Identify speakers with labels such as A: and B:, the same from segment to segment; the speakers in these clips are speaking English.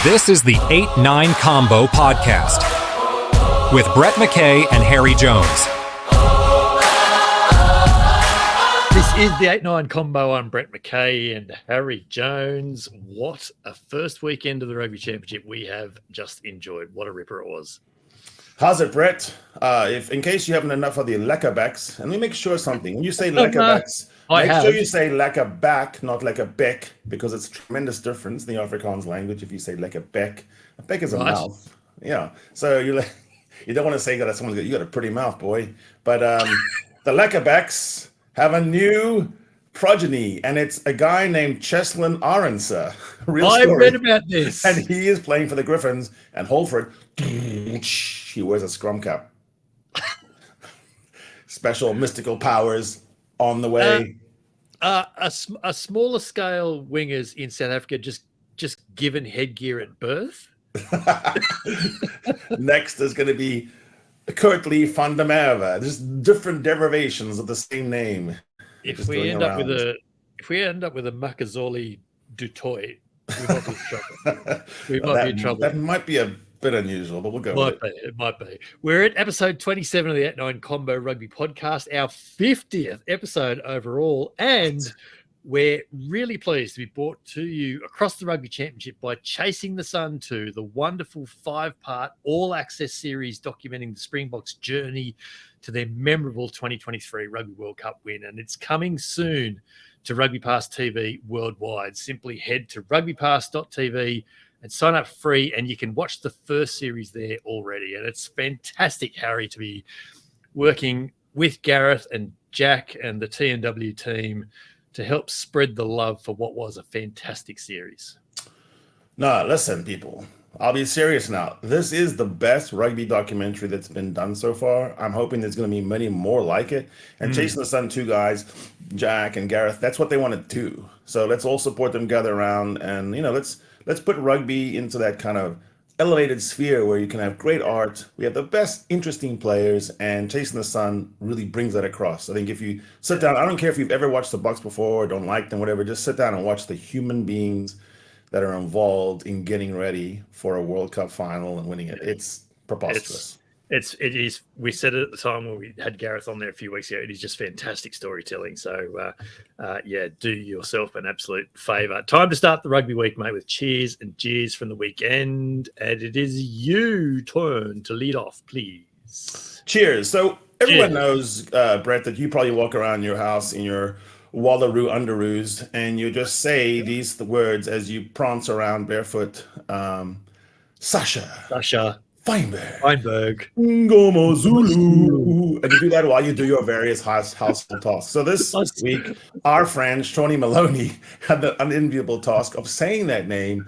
A: This is the 8-9 Combo Podcast with Brett McKay and Harry Jones.
B: This is the 8-9 Combo. I'm Brett McKay and Harry Jones. What a first weekend of the Rugby Championship we have just enjoyed. What a ripper it was.
C: How's it, Brett? If in case you haven't enough of the lekkerbacks, and let me make sure something. When you say lekkerbacks, make sure you say lekkerback, not lekkerbeck, because it's a tremendous difference in the Afrikaans language if you say lekkerbeck. A beck is a mouth. Yeah. So you don't want to say that someone's got, you got a pretty mouth, boy. But the lekkerbacks have a new progeny, and it's a guy named Cheslin Arendse.
B: I read about this.
C: And he is playing for the Griffins, and Holford, he wears a scrum cap. Special mystical powers on the way.
B: A smaller scale wingers in South Africa just given headgear at birth.
C: Next is going to be Kurtley van der Merwe. There's different derivations of the same name.
B: If we end up with a Makazole Dutoy, we might be in trouble. We might be in trouble.
C: That might be a bit unusual, but we'll go with it.
B: It might be. We're at episode 27 of the 8-9 Combo Rugby Podcast, our 50th episode overall, and we're really pleased to be brought to you across the Rugby Championship by Chasing the Sun 2, the wonderful 5-part all-access series documenting the Springboks' journey to their memorable 2023 Rugby World Cup win. And it's coming soon to RugbyPass TV worldwide. Simply head to rugbypass.tv and sign up free, and you can watch the first series there already. And it's fantastic, Harry, to be working with Gareth and Jack and the T&W team to help spread the love for what was a fantastic series.
C: No, listen, people. I'll be serious now. This is the best rugby documentary that's been done so far. I'm hoping there's going to be many more like it. And Chasing the Sun 2 guys, Jack and Gareth, that's what they want to do. So let's all support them, gather around, and let's put rugby into that kind of elevated sphere where you can have great art. We have the best, interesting players, and Chasing the Sun really brings that across. I think if you sit down, I don't care if you've ever watched the Bucks before or don't like them, whatever, just sit down and watch the human beings that are involved in getting ready for a World Cup final and winning it. It's preposterous.
B: It is. We said it at the time when we had Gareth on there a few weeks ago. It is just fantastic storytelling. So, do yourself an absolute favour. Time to start the rugby week, mate, with cheers and jeers from the weekend. And it is you turn to lead off, please.
C: Cheers. So everyone knows, Brett, that you probably walk around your house in your Wallaroo underoos and you just say the words as you prance around barefoot. Sasha. Feinberg. Ngoma Zulu. And you do that while you do your various household tasks. So this week, our friend Shawnee Maloney had the unenviable task of saying that name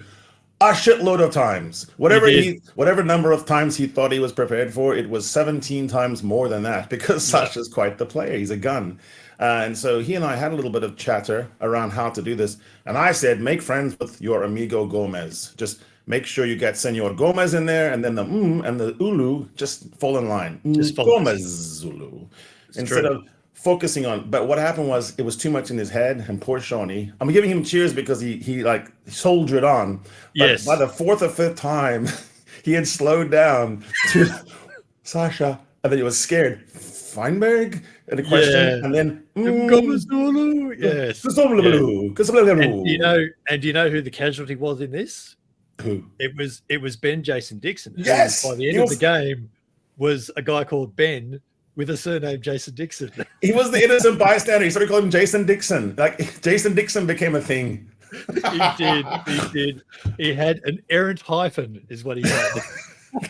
C: a shitload of times. Whatever number of times he thought he was prepared for, it was 17 times more than that, because Sasha's quite the player. He's a gun. And so he and I had a little bit of chatter around how to do this. And I said, make friends with your amigo Gomez. Just make sure you get Senor Gomez in there, and then the and the Ulu just fall in line. Gomez Zulu. Instead of focusing on, but what happened was it was too much in his head, and poor Shawnee. I'm giving him cheers because he soldiered on. But
B: yes.
C: By the fourth or fifth time, he had slowed down to Sasha, and then he was scared. Feinberg? And a question, and then
B: Gomez Zulu. Yes.
C: And
B: do you know who the casualty was in this?
C: Who?
B: It was Ben Jason Dixon.
C: Yes.
B: By the end of the game, was a guy called Ben with a surname Jason Dixon.
C: He was the innocent bystander. He started calling him Jason Dixon. Like Jason Dixon became a thing.
B: He did. He had an errant hyphen, is what he had.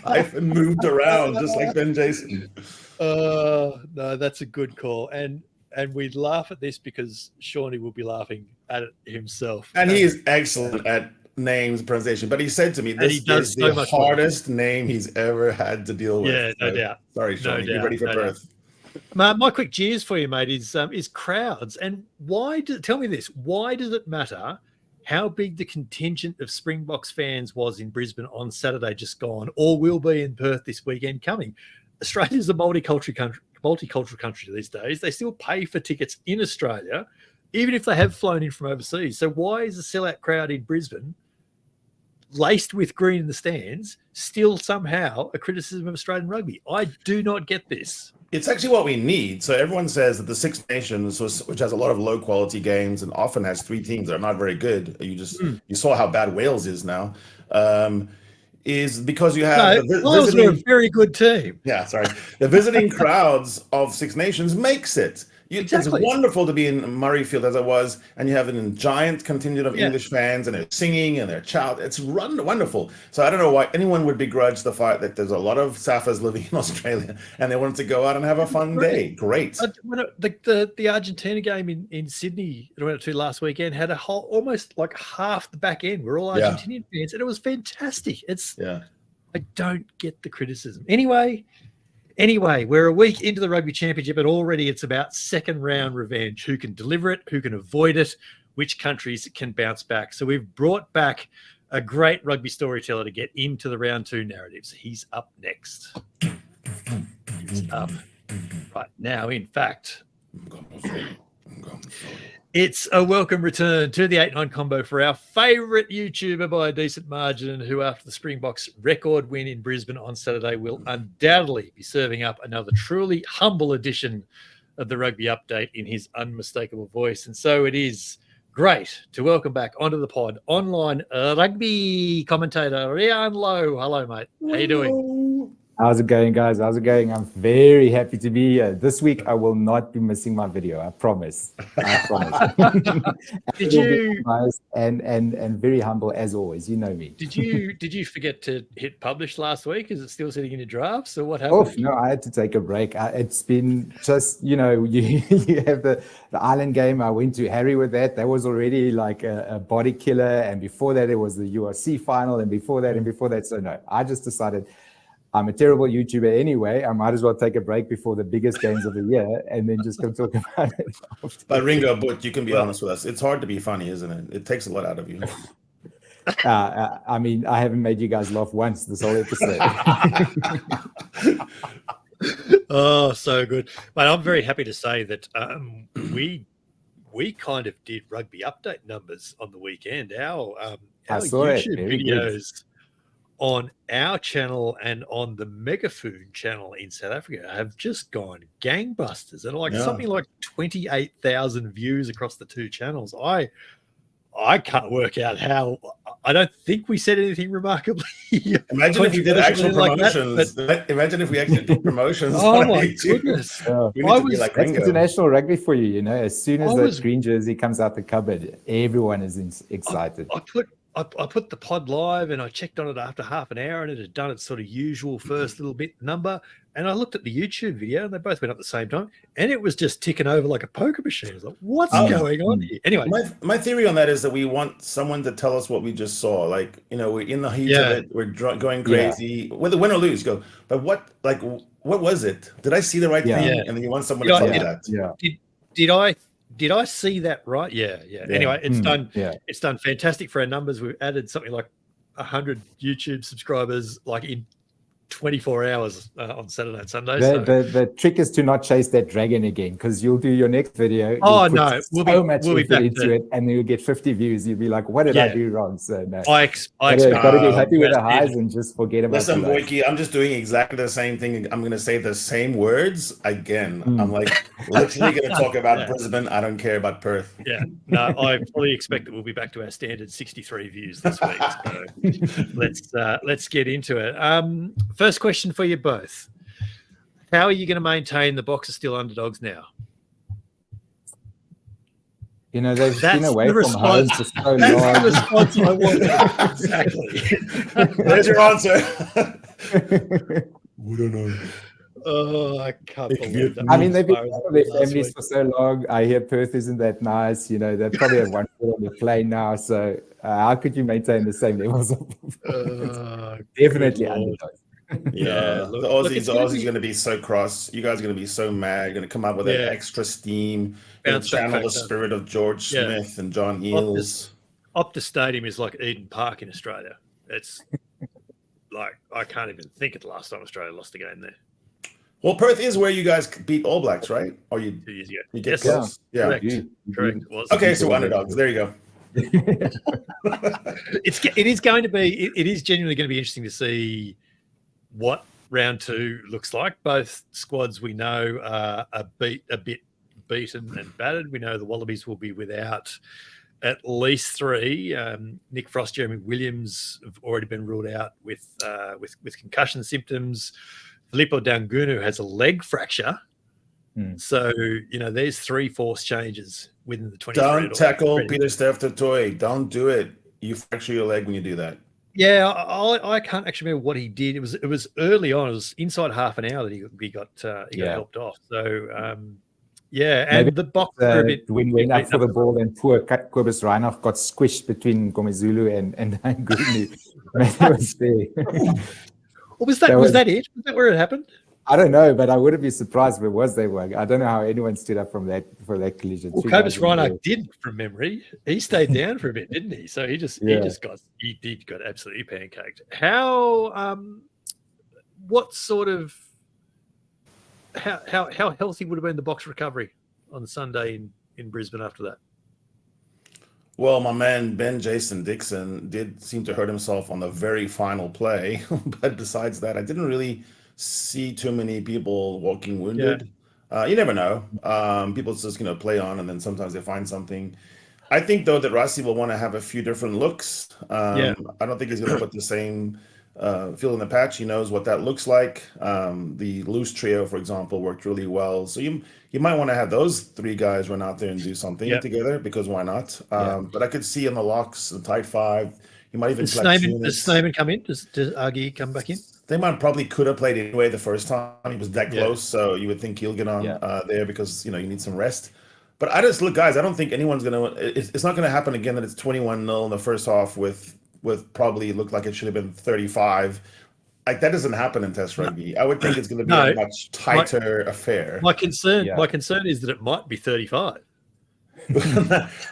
C: Hyphen moved around just like Ben Jason.
B: No, that's a good call. And we laugh at this because Shawnee will be laughing at it himself.
C: And he is excellent at names pronunciation. But he said to me, this is the hardest name he's ever had to deal with.
B: Yeah, no doubt.
C: Sorry, Shawnee. Be ready for Perth.
B: My quick cheers for you, mate, is crowds. And tell me this, why does it matter how big the contingent of Springboks fans was in Brisbane on Saturday just gone, or will be in Perth this weekend coming? Australia's a multicultural country these days. They still pay for tickets in Australia, even if they have flown in from overseas. So why is a sellout crowd in Brisbane laced with green in the stands, still somehow a criticism of Australian rugby. I do not get this.
C: It's actually what we need. So everyone says that the Six Nations, which has a lot of low quality games and often has 3 teams that are not very good. You saw how bad Wales is now. Is because you have
B: Wales are a very good team.
C: Yeah, sorry. The visiting crowds of Six Nations makes it.
B: Exactly.
C: It's wonderful to be in Murrayfield as I was, and you have a giant contingent of English fans, and they're singing and they're It's wonderful. So I don't know why anyone would begrudge the fact that there's a lot of Saffas living in Australia, and they wanted to go out and have a fun day. Great.
B: The Argentina game in Sydney that I went to last weekend had a whole, almost like half the back end were all Argentinian fans, and it was fantastic. I don't get the criticism. Anyway, we're a week into the Rugby Championship, and already it's about second round revenge. Who can deliver it? Who can avoid it? Which countries can bounce back? So we've brought back a great rugby storyteller to get into the round 2 narratives. He's up next. He's up right now. In fact, it's a welcome return to the 8-9 combo for our favourite YouTuber by a decent margin, who after the Springboks record win in Brisbane on Saturday will undoubtedly be serving up another truly humble edition of the Rugby Update in his unmistakable voice. And so it is great to welcome back onto the pod online rugby commentator Riaan Louw. Hello, mate. How you doing?
D: How's it going, guys? How's it going? I'm very happy to be here. This week, I will not be missing my video. I promise.
B: Did you?
D: Nice and very humble as always. You know me.
B: Did you forget to hit publish last week? Is it still sitting in your drafts, or what happened?
D: Oh no, I had to take a break. It's been just you have the Island game. I went to Harry with that. That was already like a body killer, and before that it was the URC final, and before that. So no, I just decided. I'm a terrible YouTuber anyway. I might as well take a break before the biggest games of the year and then just come talk about it.
C: But Ringo, you can be honest with us. It's hard to be funny, isn't it? It takes a lot out of you.
D: I mean, I haven't made you guys laugh once this whole episode.
B: Oh, so good. But I'm very happy to say that we kind of did rugby update numbers on the weekend. Our YouTube videos on our channel and on the Megafoon channel in South Africa have just gone gangbusters, and something like 28,000 views across the 2 channels. I can't work out how. I don't think we said anything remarkably.
C: Imagine if we did actual promotions. Imagine if we actually did promotions.
B: Oh my goodness!
D: That's international rugby for you. You know, as soon as that green jersey comes out the cupboard, everyone is excited.
B: I put the pod live and I checked on it after half an hour, and it had done its sort of usual first little bit number. And I looked at the YouTube video, and they both went up at the same time, and it was just ticking over like a poker machine. I was like, what's going on here? Anyway,
C: my theory on that is that we want someone to tell us what we just saw. Like, we're in the heat of it, we're going crazy. Whether win or lose, go. But what was it? Did I see the right thing? And then you want someone to tell you that.
D: Yeah.
B: Did I see that right? Yeah. Anyway, it's done. Yeah. It's done fantastic for our numbers. We've added something like 100 YouTube subscribers, like in 24 hours on Saturday and Sunday.
D: The trick is to not chase that dragon again, because you'll do your next video.
B: Oh no, we'll be back
D: into it, and then you'll get 50 views. You'll be like, "What did I do wrong?" So no,
B: I
D: got to be happy with the highs and just forget about.
C: Listen, Boyke, I'm just doing exactly the same thing. I'm going to say the same words again. I'm like literally going to talk about Brisbane. I don't care about Perth.
B: Yeah, no, I fully expect that we'll be back to our standard 63 views this week. So let's get into it. First question for you both. How are you going to maintain the Boks are still underdogs now?
D: They've been away from home for so long. That's the response I
B: wanted. Exactly.
C: There's your answer. We don't know.
B: Oh, I can't believe that.
D: I mean, they've been with their families for so long. I hear Perth isn't that nice. They probably have one foot on the plane now. So how could you maintain the same levels of definitely underdogs?
C: Yeah, the Aussies are going to be so cross. You guys are going to be so mad. You're going to come up with that extra steam. Channel the spirit of George Smith and John Eales.
B: Optus Stadium is like Eden Park in Australia. It's like, I can't even think of the last time Australia lost a game there.
C: Well, Perth is where you guys beat All Blacks, right? Or
B: 2 years ago.
C: You get close. Yeah.
B: Correct. It was.
C: Okay, so underdogs. There you go.
B: It is genuinely going to be interesting to see what round 2 looks like. Both squads we know are a bit beaten and battered. We know the Wallabies will be without at least 3. Nick Frost, Jeremy Williams have already been ruled out with concussion symptoms. Filippo Dangunu has a leg fracture. So, there's 3 force changes within the 23.
C: Don't tackle Peter Steph Toy. Don't do it. You fracture your leg when you do that.
B: Yeah, I can't actually remember what he did. It was early on. It was inside half an hour that he got helped off. So, and maybe the box
D: when we went up for the ball and poor Kobus Reinach got squished between Komazulu and Dangunu.
B: Was that it? Was that where it happened?
D: I don't know, but I wouldn't be surprised if it was they were. I don't know how anyone stood up for that collision.
B: Well, Kobus Reinach did, from memory. He stayed down for a bit, didn't he? So he got absolutely pancaked. How healthy would have been the box recovery on Sunday in Brisbane after that?
C: Well, my man Ben Jason Dixon did seem to hurt himself on the very final play, but besides that, I didn't really see too many people walking wounded. You never know. People just play on, and then sometimes they find something. I think though that Rossi will want to have a few different looks. I don't think he's going to put the same feel in the patch. He knows what that looks like. The loose trio, for example, worked really well. So you might want to have those 3 guys run out there and do something together, because why not? But I could see in the locks, the tight 5, you might even
B: does Snowman come in? Does Argy come back in?
C: They could have played anyway the first time. He was that close, so you would think he'll get on there, because you need some rest. But I don't think anyone's gonna. It's not gonna happen again that it's 21-0 in the first half with probably looked like it should have been 35. Like, that doesn't happen in Test rugby. I would think it's going to be a much tighter affair.
B: My concern is that it might be 35.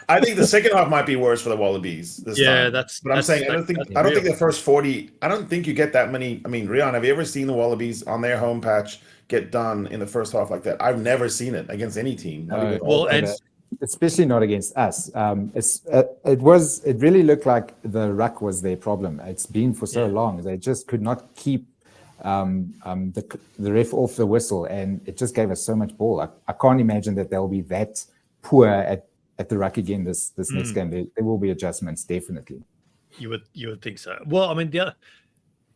C: I think the second half might be worse for the Wallabies this time. But I'm saying I don't think the first 40. I don't think you get that many. I mean, Riaan, have you ever seen the Wallabies on their home patch get done in the first half like that? I've never seen it against any team.
D: Especially not against us. It really looked like the ruck was their problem. It's been for so long. They just could not keep the ref off the whistle, and it just gave us so much ball. I can't imagine that they'll be that poor at the ruck again this next game. There will be adjustments, definitely.
B: You would think so. Well, I mean,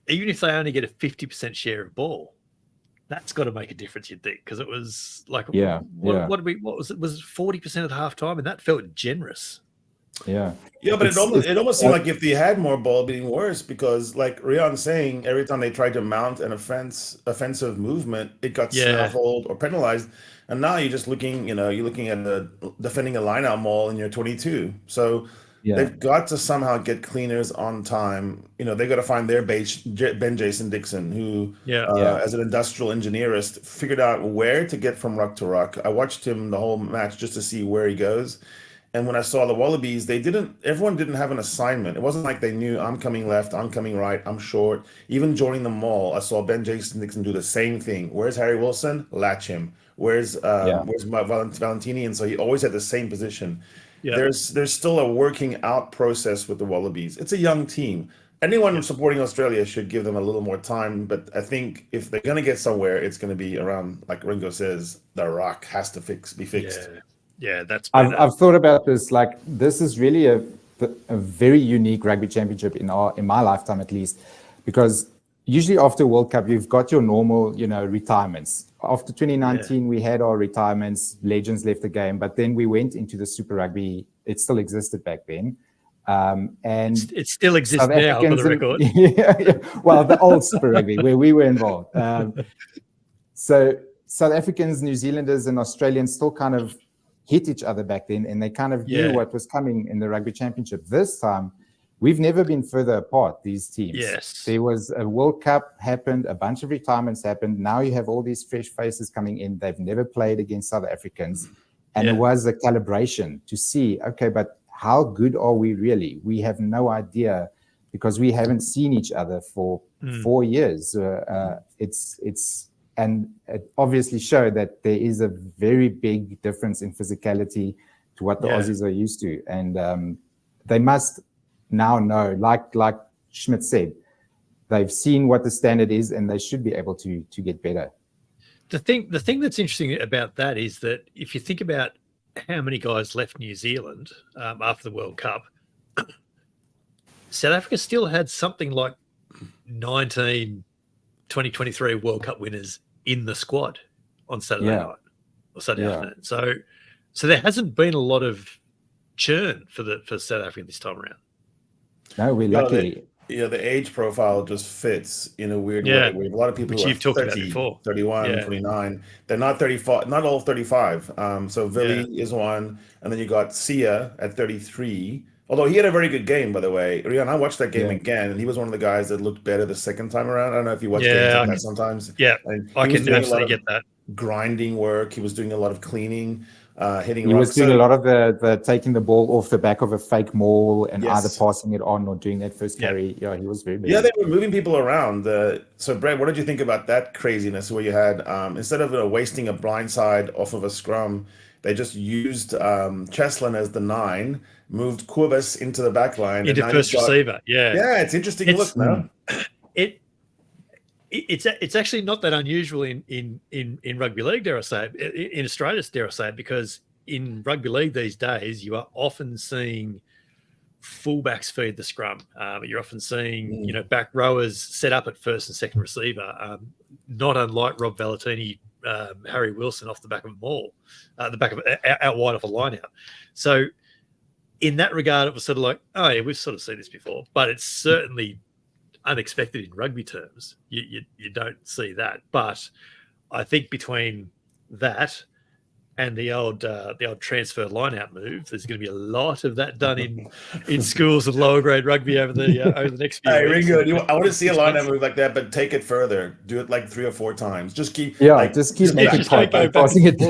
B: even if they only get a 50% share of ball, that's got to make a difference, you'd think, because it was like, what was it? Was it 40% at halftime? And that felt generous.
C: Yeah, but it almost seemed like if they had more ball, being worse, because like Riaan saying, every time they tried to mount an offensive movement, it got snaffled or penalized. And now you're just looking, you're looking at defending a line-out maul in your 22. So they've got to somehow get cleaners on time. They got to find their Ben Jason Dixon, who, as an industrial engineerist, figured out where to get from ruck to ruck. I watched him the whole match just to see where he goes. And when I saw the Wallabies, everyone didn't have an assignment. It wasn't like they knew, I'm coming left, I'm coming right, I'm short. Even joining the maul, I saw Ben Jason Dixon do the same thing. Where's Harry Wilson? Latch him. Where's Valentini? And so he always had the same position. Yeah. There's still a working out process with the Wallabies. It's a young team. Anyone supporting Australia should give them a little more time. But I think if they're going to get somewhere, it's going to be around, like Ringo says, the rock has to be fixed.
B: Yeah, that's.
D: I've thought about this. Like, this is really a very unique rugby championship in my lifetime, at least, because usually after World Cup, you've got your normal, retirements. After 2019, we had our retirements. Legends left the game, but then we went into the Super Rugby. It still existed back then, and
B: it still exists now, for the record.
D: Well, the old Super Rugby where we were involved. So South Africans, New Zealanders, and Australians still kind of hit each other back then, and they kind of knew what was coming in the Rugby Championship. This time, we've never been further apart, these teams.
B: Yes.
D: There was a World Cup happened, a bunch of retirements happened. Now you have all these fresh faces coming in. They've never played against South Africans. And it was a calibration to see, okay, but how good are we really? We have no idea, because we haven't seen each other for 4 years. And it obviously showed that there is a very big difference in physicality to what the Aussies are used to. And they must now know, like Schmidt said, they've seen what the standard is, and they should be able to get better.
B: The thing that's interesting about that is that if you think about how many guys left New Zealand after the World Cup, South Africa still had something like 19 2023 World Cup winners in the squad on Saturday night or Saturday afternoon. So there hasn't been a lot of churn for South Africa this time around.
D: No, we're lucky.
C: The age profile just fits in a weird way. We have a lot of people who are 30, 31, 29. They're not 35, not all 35. So Vili is one, and then you got Sia at 33. Although he had a very good game, by the way. Riaan, I watched that game again, and he was one of the guys that looked better the second time around. I don't know if you watch games like that sometimes.
B: Yeah,
C: and
B: I can absolutely get that.
C: Grinding work. He was doing a lot of cleaning, hitting.
D: He was doing a lot of the taking the ball off the back of a fake maul and either passing it on or doing that first carry. Yeah, he was very big.
C: Yeah, they were moving people around. So, Brett, what did you think about that craziness where you had, instead of wasting a blind side off of a scrum, they just used Cheslin as the 9, moved Kubis into the back line.
B: Into first receiver,
C: Yeah, it's interesting look now.
B: It's actually not that unusual in rugby league, dare I say, in Australia, dare I say, because in rugby league these days, you are often seeing fullbacks feed the scrum. You're often seeing, back rowers set up at first and second receiver, not unlike Rob Valentini, Harry Wilson off the back of a maul, the back of out wide off a line out. So in that regard, it was sort of like, oh yeah, we've sort of seen this before, but it's certainly unexpected in rugby terms. You don't see that, but I think between that and the old transfer line-out move, there's going to be a lot of that done in schools of lower grade rugby over the next few weeks.
C: Ringo, I want to see a line-out move like that, but take it further. Do it like 3 or 4 times. Just keep
D: making passing it.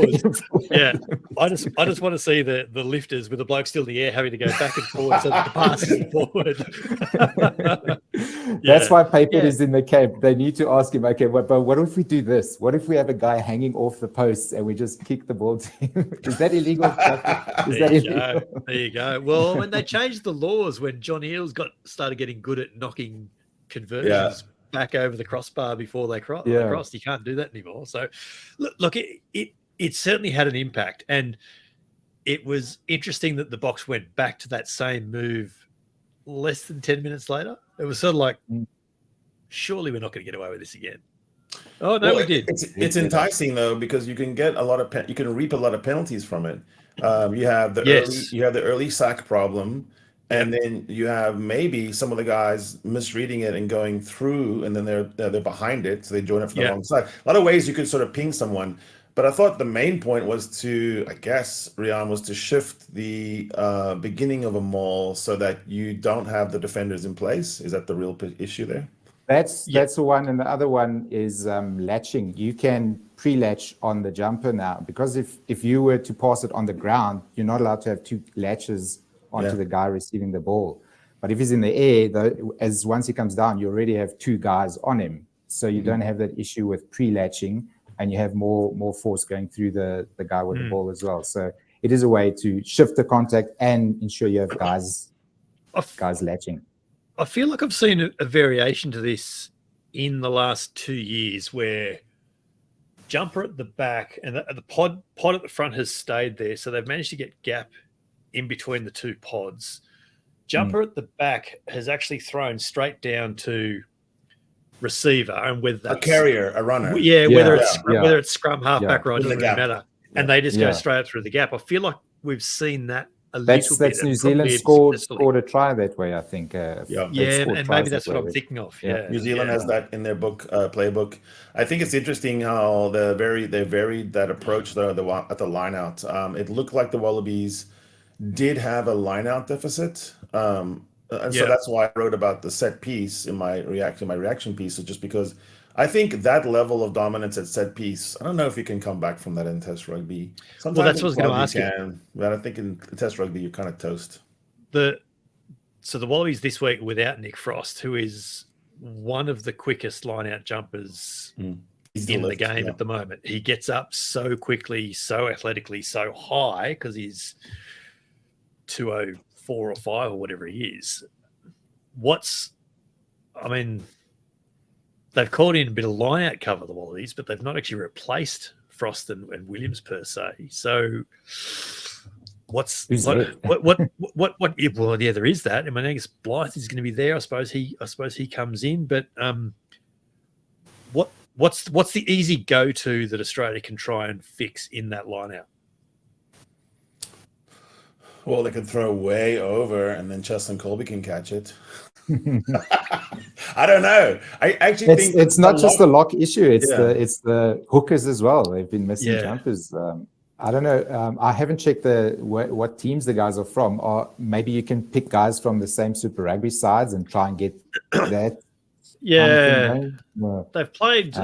B: Yeah, I just want to see the lifters with the bloke still in the air having to go back and forward so that the pass is forward.
D: That's why Paper is in the camp. They need to ask him, okay, but what if we do this? What if we have a guy hanging off the posts and we just kick the ball to him? Is that illegal?
B: There you go. Well, when they changed the laws, when John Eales started getting good at knocking conversions back over the crossbar before they crossed, you can't do that anymore. So, look, it certainly had an impact, and it was interesting that the Boks went back to that same move less than 10 minutes later. It was sort of like, surely we're not going to get away with this again. Oh no, we did.
C: It's enticing though, because you can get you can reap a lot of penalties from it. You have the early sack problem, and then you have maybe some of the guys misreading it and going through, and then they're behind it, so they join it from the wrong side. A lot of ways you could sort of ping someone. But I thought the main point was Riaan, was to shift the beginning of a maul so that you don't have the defenders in place. Is that the real issue there?
D: That's the one, and the other one is latching. You can pre-latch on the jumper now, because if you were to pass it on the ground, you're not allowed to have 2 latches onto the guy receiving the ball. But if he's in the air, once he comes down, you already have 2 guys on him, so you don't have that issue with pre-latching, and you have more force going through the guy with the ball as well. So it is a way to shift the contact and ensure you have guys latching.
B: I feel like I've seen a variation to this in the last 2 years, where jumper at the back and the pod at the front has stayed there. So they've managed to get gap in between the 2 pods. Jumper at the back has actually thrown straight down to receiver, and whether that's
C: a carrier, a runner.
B: Whether it's scrum, halfback, right, doesn't really matter. And they just go straight up through the gap. I feel like we've seen that a little bit.
D: That's New Zealand scored a try that way, I think.
B: And maybe that's what I'm thinking of.
C: New Zealand has that in their book, playbook. I think it's interesting how they varied that approach at the line out. It looked like the Wallabies did have a line out deficit. So that's why I wrote about the set piece in my reaction piece, is just because I think that level of dominance at set piece, I don't know if you can come back from that in Test rugby. Sometimes
B: that's what I was going to ask you.
C: But I think in Test rugby, you're kind of toast.
B: So the Wallabies this week without Nick Frost, who is one of the quickest line-out jumpers in the game at the moment. He gets up so quickly, so athletically, so high, because he's 205 4 or 5 or whatever he is. They've called in a bit of line-out cover, the Wallabies, but they've not actually replaced Frost and Williams per se. So well, yeah, there is that. I mean, I guess Blythe is going to be there. I suppose he comes in, but what's the easy go-to that Australia can try and fix in that line-out?
C: Well, they could throw way over, and then Cheslin Colby can catch it. I don't know. I actually think
D: it's not just the lock issue. It's the hookers as well. They've been missing jumpers. I don't know. I haven't checked what teams the guys are from. Or maybe you can pick guys from the same Super Rugby sides and try and get that.
B: Yeah,
D: kind of thing.
B: they've played.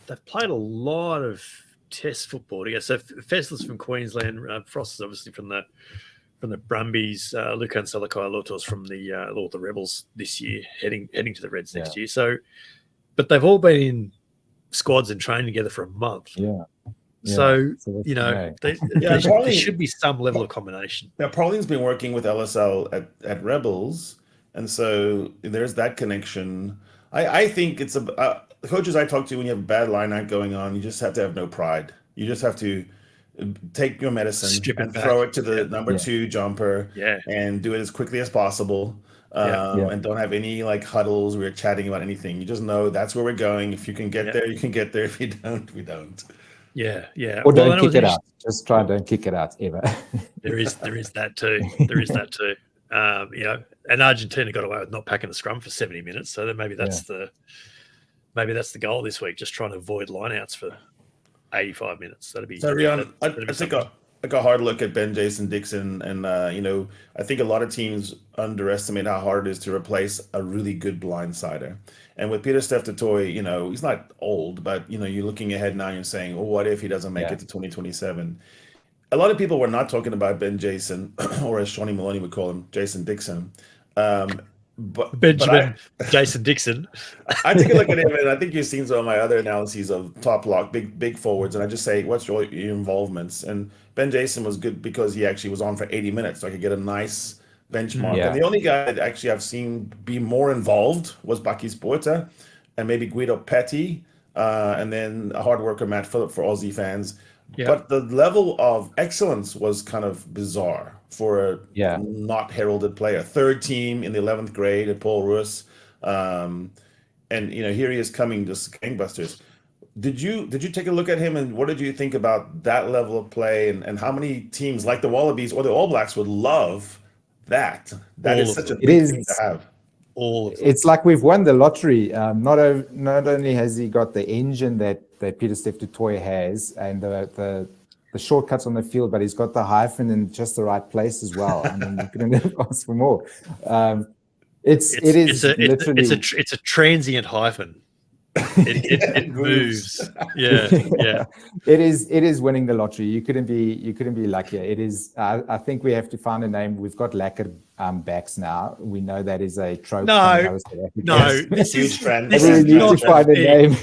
B: They've played a lot of Test football. Yeah, so Fessler's from Queensland. Frost is obviously from the Brumbies. Lucan Salakai Lotos from the Rebels this year, heading to the Reds next year. So, but they've all been in squads and trained together for a month. So there should be some level of combination.
C: Now, Pauline's been working with LSL at Rebels, and so there's that connection. I think it's the coaches I talk to, when you have a bad line out going on, you just have to have no pride. You just have to take your medicine and throw it to the number 2 jumper and do it as quickly as possible. And don't have any like huddles where you're chatting about anything. You just know that's where we're going. If you can get there, you can get there. If you don't, we don't.
B: Yeah.
D: Or don't kick it out. Just try and don't kick it out ever.
B: There is that too. And Argentina got away with not packing the scrum for 70 minutes. So then maybe that's the goal this week. Just trying to avoid lineouts for 85 minutes. That'd be.
C: So Riaan, I think a hard look at Ben Jason Dixon, and I think a lot of teams underestimate how hard it is to replace a really good blindsider. And with Peter Steph Toy, he's not old, but you're looking ahead now. You're saying, well, what if he doesn't make it to 2027? A lot of people were not talking about Ben Jason, or as Shawnee Maloney would call him, Jason Dixon.
B: Jason Dixon.
C: I take a look at him, and I think you've seen some of my other analyses of top lock, big forwards, and I just say, what's your involvements? And Ben Jason was good because he actually was on for 80 minutes, so I could get a nice benchmark. And the only guy that actually I've seen be more involved was Bakis Botha, and maybe Guido Petty, and then a hard worker Matt Phillip for Aussie fans. But the level of excellence was kind of bizarre for a not heralded player. 3rd team in the 11th grade at Paul Roos. And here he is coming just gangbusters. Did you take a look at him, and what did you think about that level of play, and how many teams like the Wallabies or the All Blacks would love that? That is such a big thing to have.
D: It's like we've won the lottery. Not only has he got the engine that Peter Steph du Toit has, and the shortcuts on the field, but he's got the hyphen in just the right place as well. I mean, you couldn't ask for more. It's
B: a transient hyphen. It moves. Yeah.
D: It is winning the lottery. You couldn't be luckier. It is. I think we have to find a name. We've got lacquered backs now. We know that is a trope.
B: No. This is
D: not a name.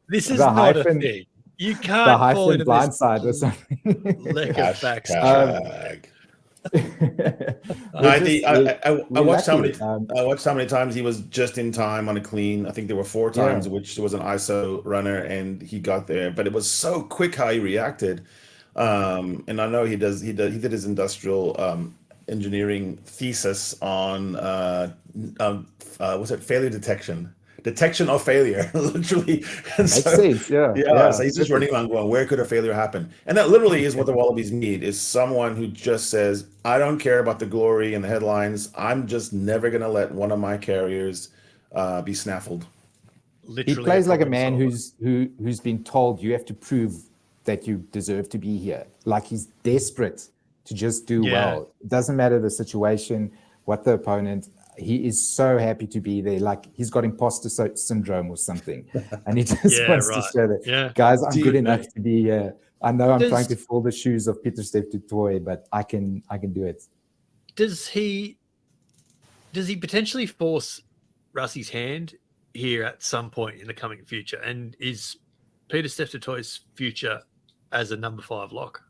B: This is not a thing. You can't fall into
D: blindside or something.
B: Lacquered backs.
C: I watched how many times he was just in time on a clean. I think there were 4 times which was an ISO runner and he got there, but it was so quick how he reacted. And I know he did his industrial engineering thesis on failure detection of failure, literally. And so he's just running around going, where could a failure happen? And that literally is what the Wallabies need, is someone who just says, I don't care about the glory and the headlines. I'm just never going to let one of my carriers be snaffled.
D: Literally, he plays like a man who's been told you have to prove that you deserve to be here. Like he's desperate to just do well. It doesn't matter the situation, what the opponent. He is so happy to be there. Like he's got imposter syndrome or something, and he just wants to show that, guys, I'm good enough to be here. I know I'm trying to fill the shoes of Peter Steph du Toit, but I can do it.
B: Does he potentially force Russie's hand here at some point in the coming future? And is Peter Steph du Toit's future as a number 5 lock?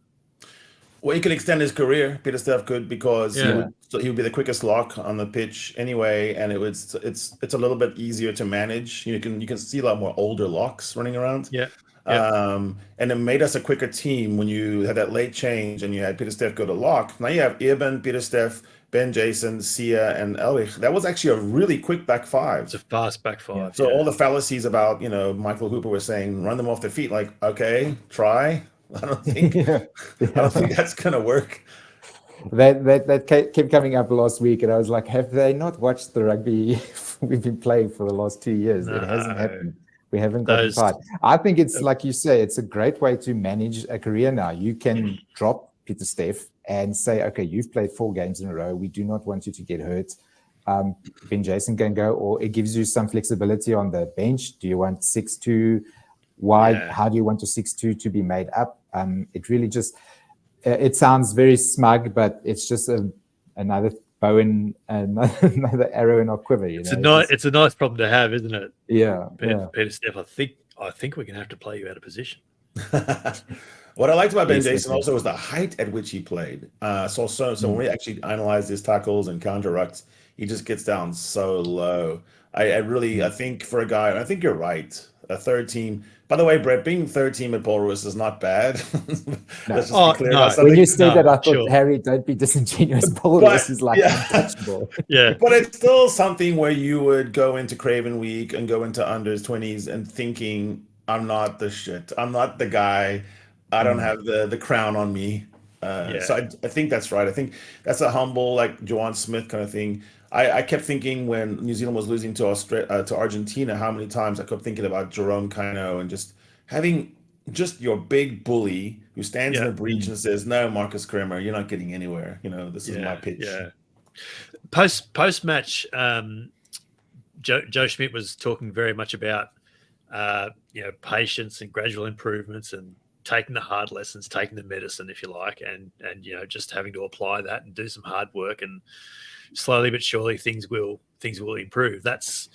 C: Well, he could extend his career. Peter Steph could, because he would be the quickest lock on the pitch anyway, and it's a little bit easier to manage. You can see a lot more older locks running around.
B: Yeah.
C: And it made us a quicker team when you had that late change and you had Peter Steph go to lock. Now you have Eben, Peter Steph, Ben Jason, Sia, and Elwig. That was actually a really quick back five.
B: It's a fast back five.
C: So all the fallacies about, Michael Hooper was saying, run them off their feet. Like, okay, try. I don't think that's gonna work.
D: That kept coming up last week, and I was like, have they not watched the rugby we've been playing for the last 2 years?
B: No.
D: It hasn't happened. We haven't gotten part. I think it's like you say, it's a great way to manage a career now. You can drop Peter Steph and say, okay, you've played 4 games in a row. We do not want you to get hurt. Ben Jason can go, or it gives you some flexibility on the bench. Do you want 6-2 wide? How do you want your 6-2 to be made up? It really just, it sounds very smug, but it's just another bow and another arrow in our quiver.
B: It's a nice problem to have, isn't it?
D: Yeah.
B: Peter Steph, I think we're going to have to play you out of position.
C: What I liked about Ben Jason also was the height at which he played. So when we actually analyzed his tackles and counter rucks, he just gets down so low. I think for a guy, I think you're right, a third team. By the way, Brett, being third team at Paul Roos is not bad. Let's just be clear about something.
D: When you said that, I thought, Harry, don't be disingenuous. Paul Roos is like untouchable.
C: But it's still something where you would go into Craven Week and go into unders 20s and thinking, I'm not the shit. I'm not the guy. I don't have the crown on me. So I think that's right. I think that's a humble, like Joanne Smith kind of thing. I kept thinking when New Zealand was losing to Argentina, how many times I kept thinking about Jerome Kino and just having just your big bully who stands in the breach and says, no, Marcus Kremer, you're not getting anywhere. This is my pitch.
B: Yeah. Post match, Joe Schmidt was talking very much about patience and gradual improvements and taking the hard lessons, taking the medicine, if you like, and just having to apply that and do some hard work, and slowly but surely things will improve. That's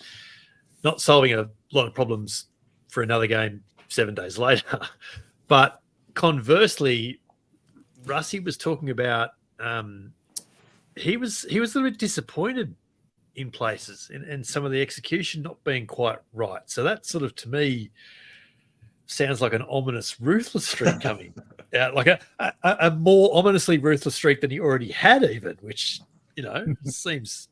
B: not solving a lot of problems for another game 7 days later. But conversely, Russie was talking about he was a little bit disappointed in places and some of the execution not being quite right. So that sort of, to me, sounds like an ominous, ruthless streak coming out, like a more ominously ruthless streak than he already had, even, which seems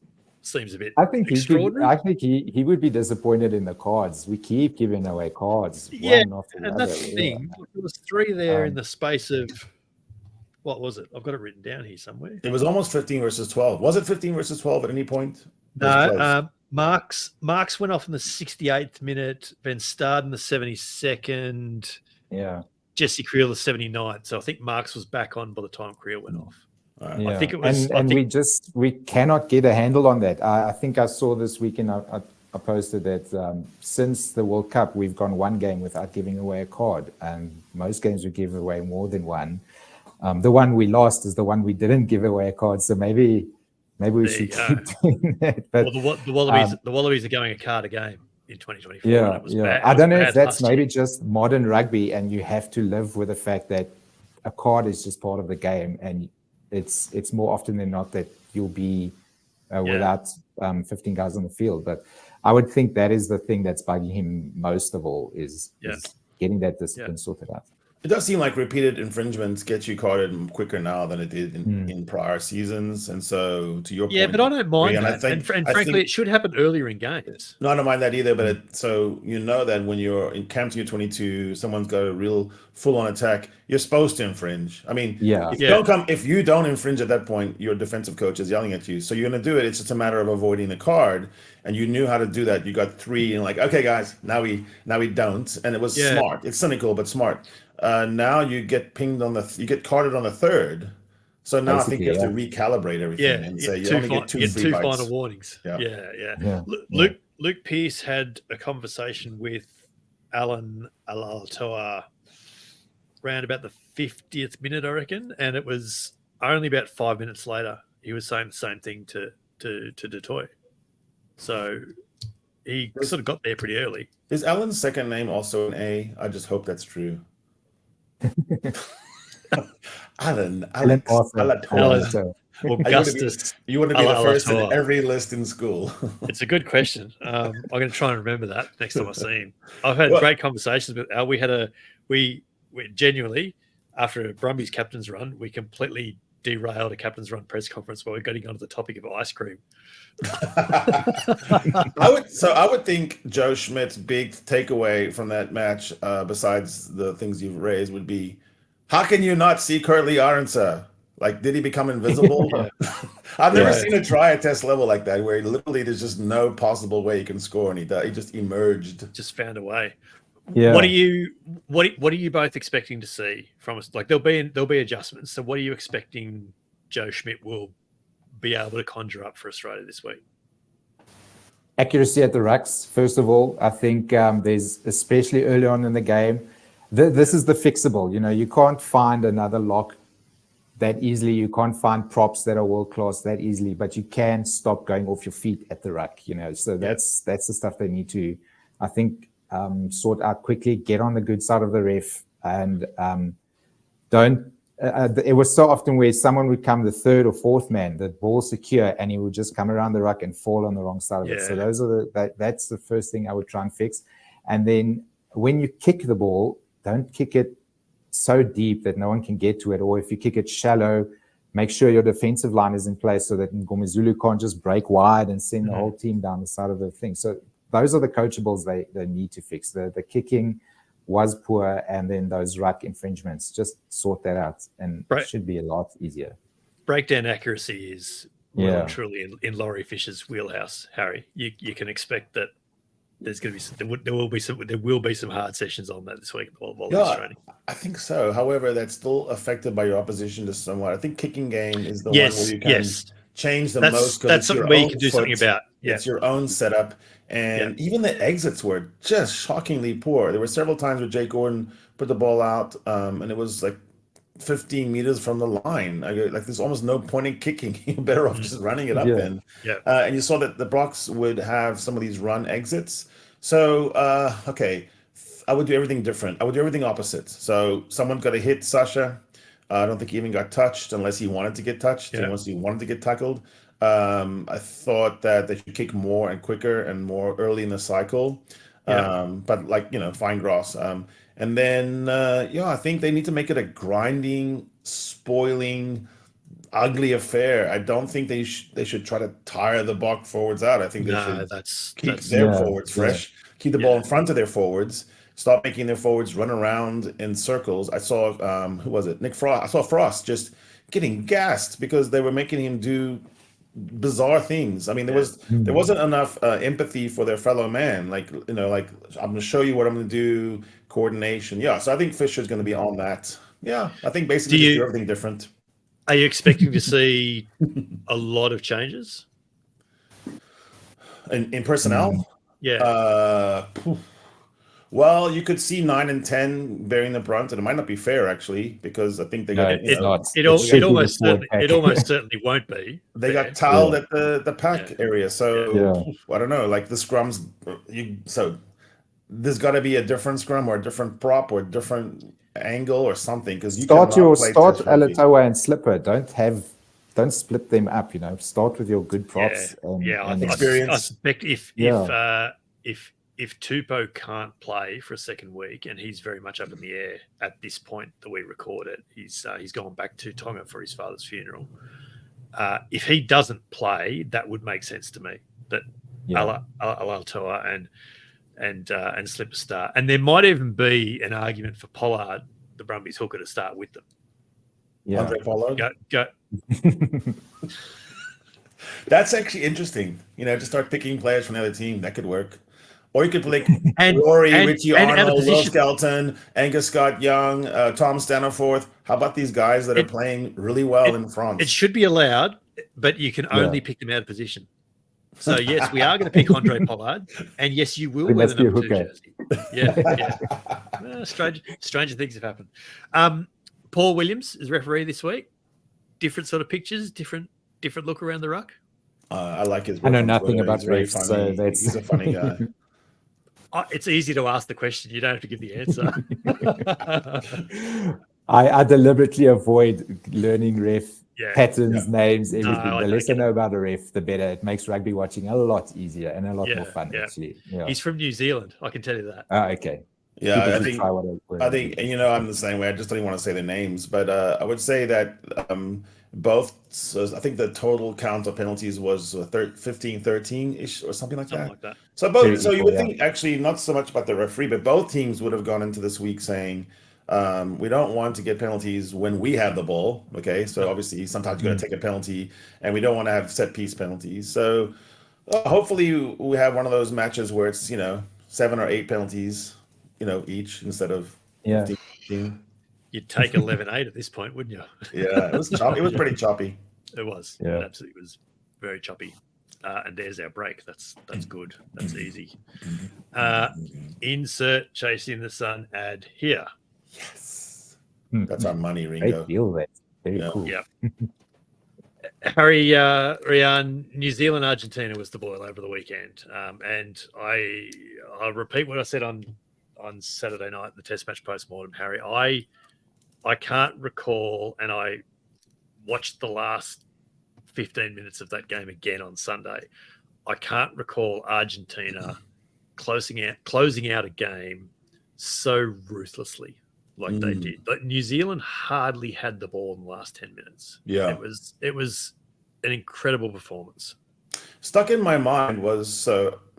B: a bit.
D: I think
B: extraordinary.
D: he would be disappointed in the cards. We keep giving away cards.
B: And that's the thing. There was 3 there in the space of, what was it? I've got it written down here somewhere.
C: It was almost 15 versus 12. Was it 15 versus 12 at any point?
B: No, Marks went off in the 68th minute, Van Staden the 72nd.
D: Yeah.
B: Jesse Creel the 79th. So I think Marks was back on by the time Creel went off.
D: Yeah.
B: I think it was.
D: We cannot get a handle on that. I think I saw this weekend. I posted that since the World Cup, we've gone 1 game without giving away a card, and most games we give away more than 1. The one we lost is the one we didn't give away a card. So maybe we should keep doing that. But
B: the Wallabies are going a card a game in 2024.
D: Yeah. I don't know if that's maybe just modern rugby, and you have to live with the fact that a card is just part of the game, and it's more often than not that you'll be without 15 guys on the field. But I would think that is the thing that's bugging him most of all is getting that discipline sorted out.
C: It does seem like repeated infringements get you carded quicker now than it did in prior seasons. And so, to your point,
B: but I don't mind
C: Riaan,
B: that. Frankly, it should happen earlier in games.
C: No, I don't mind that either. But so that when you're in Camp 22, someone's got a real full-on attack, you're supposed to infringe. I mean, if you don't infringe at that point, your defensive coach is yelling at you. So you're going to do it. It's just a matter of avoiding the card. And you knew how to do that. You got 3 and like, okay, guys, now we don't. And it was smart. It's cynical, but smart. Now you get pinged you get carded on the 3rd. So now I think you have to recalibrate everything and say you only get 2 free bites.
B: Final warnings. Yeah. Luke Pearce had a conversation with Alan Alatoa around about the 50th minute, I reckon, and it was only about 5 minutes later he was saying the same thing to Dutoy. So he sort of got there pretty early.
C: Is Alan's second name also an A? I just hope that's true. Alan,
D: Alan
C: Alex,
D: Arthur.
C: Alator.
B: Augustus.
C: You want to be the first in
B: Alator.
C: every list in school.
B: It's a good question. I'm going to try and remember that next time I see him. I've had great conversations with Al. We genuinely, after a Brumbies captain's run, we completely derailed a captain's run press conference while we're getting onto the topic of ice cream.
C: I would think Joe Schmidt's big takeaway from that match, besides the things you've raised, would be, how can you not see Curtly Aronsa? Like, did he become invisible? I've never seen a try at test level like that, where literally there's just no possible way he can score, and he just emerged.
B: Just found a way.
D: Yeah.
B: What are you both expecting to see from us? Like, there'll be adjustments. So what are you expecting Joe Schmidt will be able to conjure up for Australia this week?
D: Accuracy at the rucks, first of all. I think there's, especially early on in the game, this is the fixable. You can't find another lock that easily. You can't find props that are world class that easily, but you can stop going off your feet at the ruck. So that's the stuff they need to, I think, sort out quickly. Get on the good side of the ref, and don't. It was so often where someone would come the third or fourth man, the ball secure, and he would just come around the ruck and fall on the wrong side of it. So that's the first thing I would try and fix. And then when you kick the ball, don't kick it so deep that no one can get to it. Or if you kick it shallow, make sure your defensive line is in place so that Ngomezulu can't just break wide and send the whole team down the side of the thing. So those are the coachables they need to fix. The kicking was poor, and then those ruck infringements, just sort that out, and it should be a lot easier.
B: Breakdown accuracy is truly in Laurie Fisher's wheelhouse, Harry. You can expect that there's going to be there will be some hard sessions on that this week while he's training.
C: I think so. However, that's still affected by your opposition to somewhat. I think kicking game is the one where you can change the most.
B: That's something where you can do something about.
C: It's your own setup. And even the exits were just shockingly poor. There were several times where Jake Gordon put the ball out, and it was like 15 meters from the line. Like, there's almost no point in kicking. You're better off just running it up in. And you saw that the Blocks would have some of these run exits. So, I would do everything different. I would do everything opposite. So someone's got to hit Sasha. I don't think he even got touched unless he wanted to get touched, unless he wanted to get tackled. I thought that they should kick more and quicker and more early in the cycle, but fine grass. And then, I think they need to make it a grinding, spoiling, ugly affair. I don't think they should try to tire the Bok forwards out. I think they should keep their forwards fresh, keep the ball in front of their forwards, stop making their forwards run around in circles. I saw, who was it? Nick Frost. I saw Frost just getting gassed because they were making him do bizarre things. I mean, there wasn't enough empathy for their fellow man. Like I'm going to show you what I'm going to do. Coordination. So I think Fisher's going to be on that. I think basically do everything different.
B: Are you expecting to see a lot of changes
C: in personnel? Well, you could see 9 and 10 bearing the brunt, and it might not be fair actually, because I think they got
B: it almost certainly won't be.
C: They got toweled at the pack area, so I don't know. Like the scrums, so there's got to be a different scrum or a different prop or a different angle or something, because you start
D: Alatoa and Slipper. Don't split them up. Start with your good props.
C: And experience.
B: I suspect if Tupou can't play for a second week, and he's very much up in the air at this point that we record it, he's gone back to Tonga for his father's funeral. If he doesn't play, that would make sense to me. That Alatoa and Slipper start, and there might even be an argument for Pollard, the Brumbies hooker, to start with them.
C: Andre Pollard.
B: Go.
C: That's actually interesting. To start picking players from the other team, that could work. Or you could play Rory, Richie Arnold, Will Skelton, Angus Scott Young, Tom Staniforth. How about these guys that are playing really well in France?
B: It should be allowed, but you can only pick them out of position. So, yes, we are going to pick Andre Pollard, and yes, you will wear the number 2 jersey. Stranger things have happened. Paul Williams is referee this week. Different sort of pictures, different look around the ruck.
C: I like his.
D: I know nothing about refs, so
C: he's a funny guy.
B: It's easy to ask the question. You don't have to give the answer.
D: I deliberately avoid learning ref
B: Yeah.
D: patterns, names, everything.
B: I
D: The
B: don't
D: less I
B: get
D: know about a ref, the better. It makes rugby watching a lot easier and a lot more fun, actually. Yeah.
B: He's from New Zealand. I can tell you that.
D: Okay.
C: Yeah,
D: People
C: I
D: should
C: think
D: try what
C: I think, and I'm the same way. I just don't even want to say their names, but I would say that both. So I think the total count of penalties was 15-13-ish or something like
B: Something
C: that.
B: like that.
C: So both.
D: Very
C: So you
D: equal,
C: would
D: yeah.
C: think actually not so much about the referee, but both teams would have gone into this week saying we don't want to get penalties when we have the ball. Okay, so obviously sometimes you got to take a penalty, and we don't want to have set piece penalties. So hopefully we have one of those matches where it's 7 or 8 penalties, each instead of 15.
B: You'd take 11-8 at this point, wouldn't you?
C: Yeah, it was choppy. It was pretty choppy.
B: It was.
D: Yeah.
B: It absolutely was very choppy. And there's our break. That's good. That's easy. Insert Chasing the Sun ad here.
C: Yes. That's our money, Ringo.
D: Great deal, that. Very
C: Yeah.
D: cool.
B: Yeah. Harry, Riaan, New Zealand, Argentina was the boil over the weekend. And I'll repeat what I said on Saturday night, the test match post-mortem, Harry. I can't recall, and I watched the last 15 minutes of that game again on Sunday. I can't recall Argentina closing out a game so ruthlessly like they did. But New Zealand hardly had the ball in the last 10 minutes.
C: Yeah.
B: It was an incredible performance.
C: Stuck in my mind was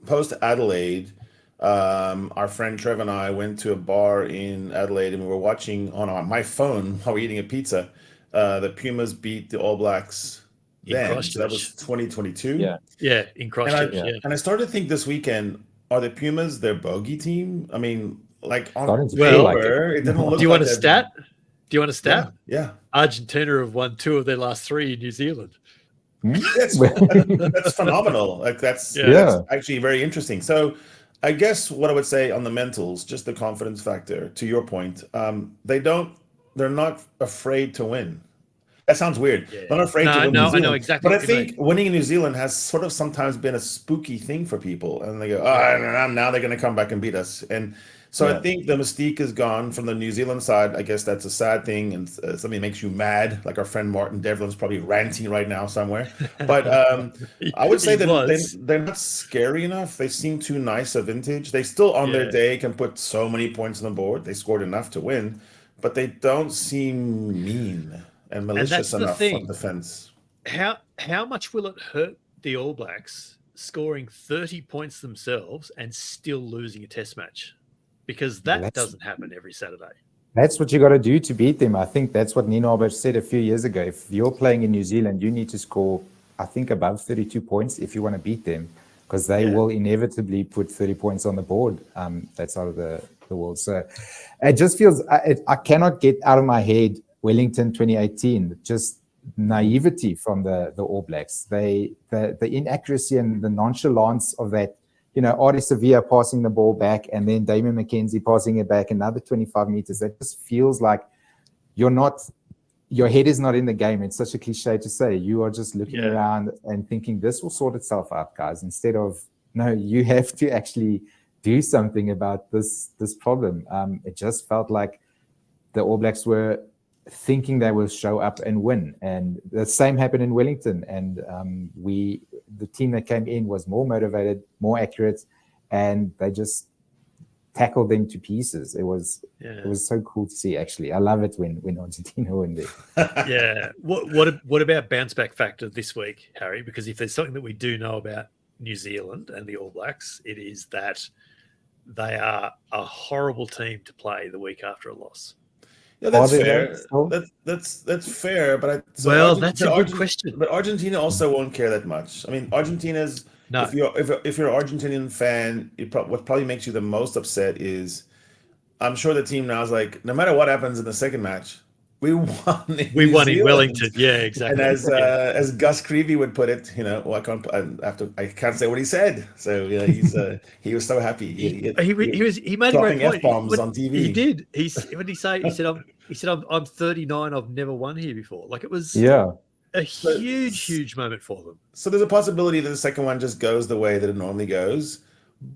C: post Adelaide. Our friend Trev and I went to a bar in Adelaide, and we were watching on my phone while we were eating a pizza. The Pumas beat the All Blacks then. So that was 2022.
B: Yeah, in Christchurch.
C: And I started to think this weekend, are the Pumas their bogey team? I mean, like on
D: Starting to feel like
C: paper, it didn't look.
B: Do you
C: like
B: want a stat? Do you want a stat?
C: Yeah.
B: Argentina have won 2 of their last 3 in New Zealand.
C: That's phenomenal. Like that's actually very interesting. So I guess what I would say on the mentals, just the confidence factor, to your point, they're not afraid to win. That sounds weird.
B: Yeah.
C: They're not afraid to win.
B: No, I know exactly.
C: But I think winning in New Zealand has sort of sometimes been a spooky thing for people. And they go, now they're going to come back and beat us. And so I think the mystique is gone from the New Zealand side. I guess that's a sad thing, and something that makes you mad. Like our friend Martin Devlin's probably ranting right now somewhere. But I would say that they're not scary enough. They seem too nice a vintage. They still, on their day, can put so many points on the board. They scored enough to win, but they don't seem mean and malicious enough on defense.
B: How much will it hurt the All Blacks scoring 30 points themselves and still losing a test match? Because that doesn't happen every Saturday.
D: That's what you got to do to beat them. I think that's what Nino Albert said a few years ago. If you're playing in New Zealand, you need to score, I think, above 32 points if you want to beat them, because they will inevitably put 30 points on the board. That's out of the world. So it just feels, I cannot get out of my head Wellington 2018, just naivety from the All Blacks. The inaccuracy and the nonchalance of that, Artie Sevilla passing the ball back and then Damien McKenzie passing it back another 25 meters. That just feels like your head is not in the game. It's such a cliche to say. You are just looking around and thinking this will sort itself out, guys, instead of, no, you have to actually do something about this problem. It just felt like the All Blacks were thinking they will show up and win, and the same happened in Wellington. And the team that came in was more motivated, more accurate, and they just tackled them to pieces. It was so cool to see. Actually, I love it when Argentina win there.
B: Yeah. What about bounce back factor this week, Harry? Because if there's something that we do know about New Zealand and the All Blacks, it is that they are a horrible team to play the week after a loss.
C: Yeah, that's fair. That's fair, but
B: that's a good question.
C: But Argentina also won't care that much. I mean, Argentina's. No. If you're an Argentinian fan, what probably makes you the most upset is, I'm sure the team now is like, no matter what happens in the second match, we won.
B: We won in Wellington. Yeah, exactly.
C: And as Gus Creevy would put it, I can't say what he said. So he was so happy. He
B: made a great point.
C: F-bombs on TV.
B: He did. What did he say? He said I'm 39. I've never won here before. Like, it was a huge moment for them.
C: So there's a possibility that the second one just goes the way that it normally goes.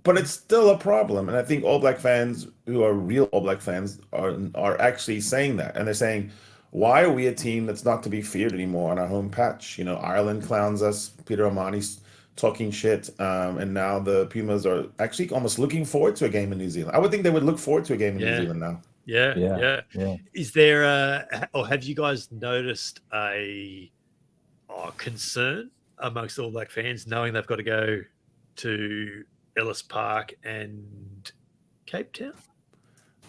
C: but it's still a problem. And I think All Black fans who are real All Black fans are actually saying that. And they're saying, why are we a team that's not to be feared anymore on our home patch? You know, Ireland clowns us, Peter O'Mahony's talking shit, and now the Pumas are actually almost looking forward to a game in New Zealand. I would think they would look forward to a game in New Zealand now.
B: Yeah. Is there or have you guys noticed a concern amongst All Black fans knowing they've got to go to Ellis Park and Cape Town?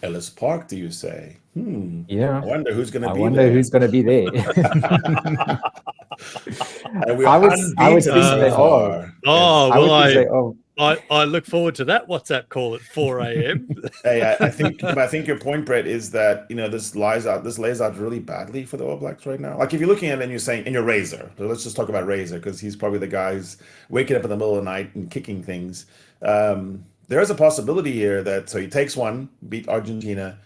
C: Ellis Park, do you say?
D: Yeah.
C: I wonder who's going to be there.
D: I wonder who's going to be there.
C: And we
D: I
C: are
D: would
C: unbeaten
D: think they
C: so far.
B: I look forward to that WhatsApp call at 4 a.m.
C: Hey, I think your point, Brett, is that this lays out really badly for the All Blacks right now. Like if you're looking at it and you're saying, and you're Razor, so let's just talk about Razor because he's probably the guy who's waking up in the middle of the night and kicking things. There is a possibility here that he takes one, beat Argentina.